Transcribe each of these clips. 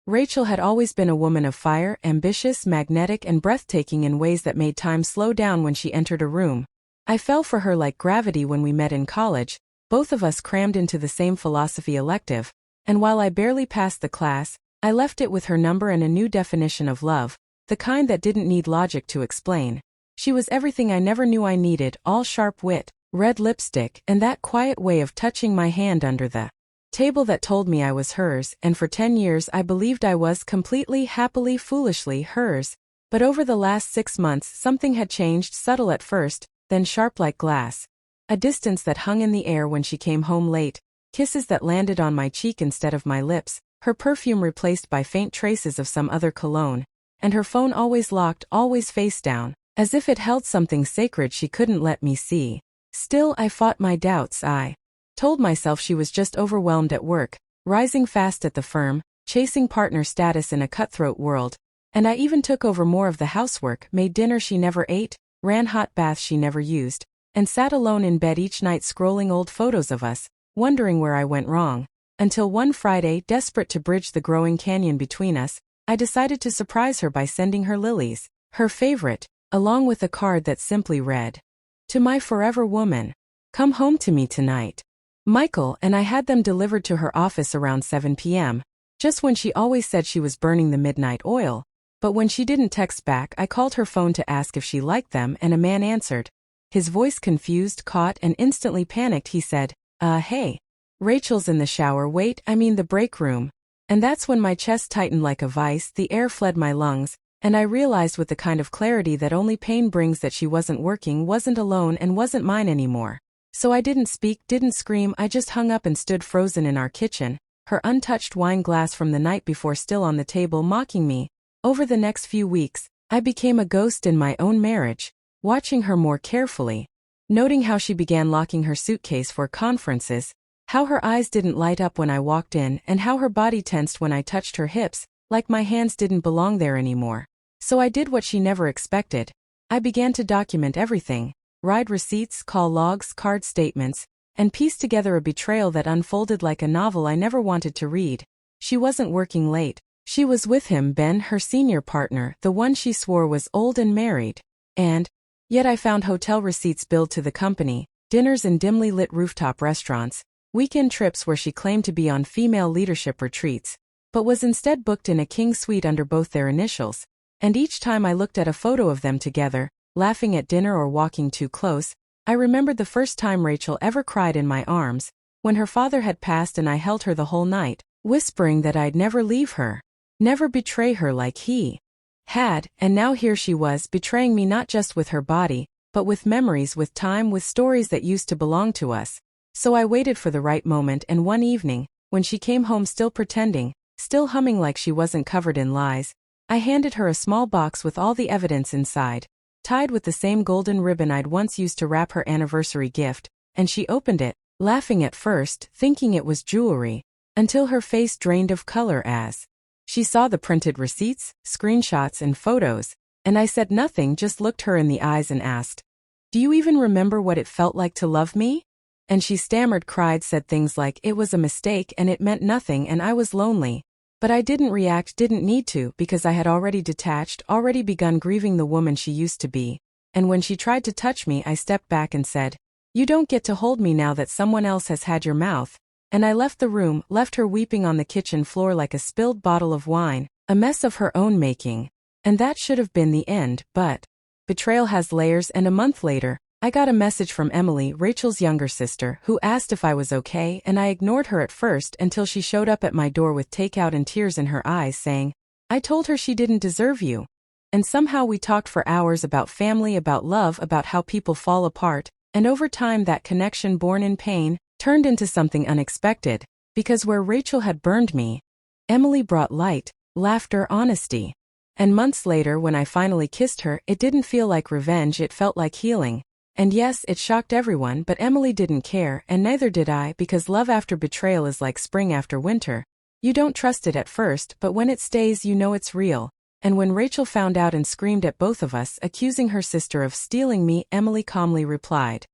Rachel had always been a woman of fire, ambitious, magnetic, and breathtaking in ways that made time slow down when she entered a room. I fell for her like gravity when we met in college, both of us crammed into the same philosophy elective, and while I barely passed the class, I left it with her number and a new definition of love, the kind that didn't need logic to explain. She was everything I never knew I needed, all sharp wit, red lipstick, and that quiet way of touching my hand under the table that told me I was hers, and for 10 years I believed I was completely, happily, foolishly hers. But over the last 6 months something had changed, subtle at first, then sharp like glass. A distance that hung in the air when she came home late, kisses that landed on my cheek instead of my lips, her perfume replaced by faint traces of some other cologne, and her phone always locked, always face down, as if it held something sacred she couldn't let me see. Still, I fought my doubts. I told myself she was just overwhelmed at work, rising fast at the firm, chasing partner status in a cutthroat world, and I even took over more of the housework, made dinner she never ate, ran hot baths she never used, and sat alone in bed each night scrolling old photos of us, wondering where I went wrong. Until one Friday, desperate to bridge the growing canyon between us, I decided to surprise her by sending her lilies, her favorite, along with a card that simply read, "To my forever woman. Come home to me tonight. Michael," and I had them delivered to her office around 7 p.m., just when she always said she was burning the midnight oil. But when she didn't text back, I called her phone to ask if she liked them, and a man answered. His voice confused, caught, and instantly panicked. He said, Hey. Rachel's in the shower. Wait, I mean the break room." And that's when my chest tightened like a vice, the air fled my lungs, and I realized with the kind of clarity that only pain brings that she wasn't working, wasn't alone, and wasn't mine anymore. So I didn't speak, didn't scream, I just hung up and stood frozen in our kitchen, her untouched wine glass from the night before still on the table mocking me. Over the next few weeks, I became a ghost in my own marriage, watching her more carefully, noting how she began locking her suitcase for conferences, how her eyes didn't light up when I walked in, and how her body tensed when I touched her hips, like my hands didn't belong there anymore. So I did what she never expected. I began to document everything, write receipts, call logs, card statements, and piece together a betrayal that unfolded like a novel I never wanted to read. She wasn't working late. She was with him, Ben, her senior partner, the one she swore was old and married. And yet I found hotel receipts billed to the company, dinners in dimly lit rooftop restaurants, weekend trips where she claimed to be on female leadership retreats, but was instead booked in a king suite under both their initials. And each time I looked at a photo of them together, laughing at dinner or walking too close, I remembered the first time Rachel ever cried in my arms, when her father had passed and I held her the whole night, whispering that I'd never leave her, never betray her like he had, and now here she was betraying me not just with her body, but with memories, with time, with stories that used to belong to us. So I waited for the right moment, and one evening, when she came home still pretending, still humming like she wasn't covered in lies, I handed her a small box with all the evidence inside, tied with the same golden ribbon I'd once used to wrap her anniversary gift, and she opened it, laughing at first, thinking it was jewelry, until her face drained of color as she saw the printed receipts, screenshots, and photos, and I said nothing, just looked her in the eyes and asked, "Do you even remember what it felt like to love me?" And she stammered, cried, said things like it was a mistake and it meant nothing and I was lonely. But I didn't react, didn't need to, because I had already detached, already begun grieving the woman she used to be. And when she tried to touch me, I stepped back and said, "You don't get to hold me now that someone else has had your mouth." And I left the room, left her weeping on the kitchen floor like a spilled bottle of wine, a mess of her own making. And that should have been the end, but betrayal has layers, and a month later, I got a message from Emily, Rachel's younger sister, who asked if I was okay, and I ignored her at first until she showed up at my door with takeout and tears in her eyes saying, "I told her she didn't deserve you." And somehow we talked for hours about family, about love, about how people fall apart, and over time that connection born in pain turned into something unexpected, because where Rachel had burned me, Emily brought light, laughter, honesty. And months later when I finally kissed her, it didn't feel like revenge, it felt like healing. And yes, it shocked everyone, but Emily didn't care, and neither did I, because love after betrayal is like spring after winter. You don't trust it at first, but when it stays you know it's real. And when Rachel found out and screamed at both of us, accusing her sister of stealing me, Emily calmly replied,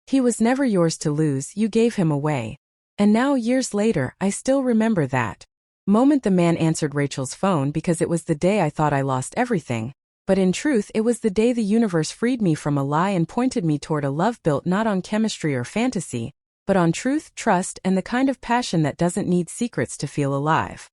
"He was never yours to lose, you gave him away." And now, years later, I still remember that Moment the man answered Rachel's phone because it was the day I thought I lost everything. But in truth, it was the day the universe freed me from a lie and pointed me toward a love built not on chemistry or fantasy, but on truth, trust, and the kind of passion that doesn't need secrets to feel alive.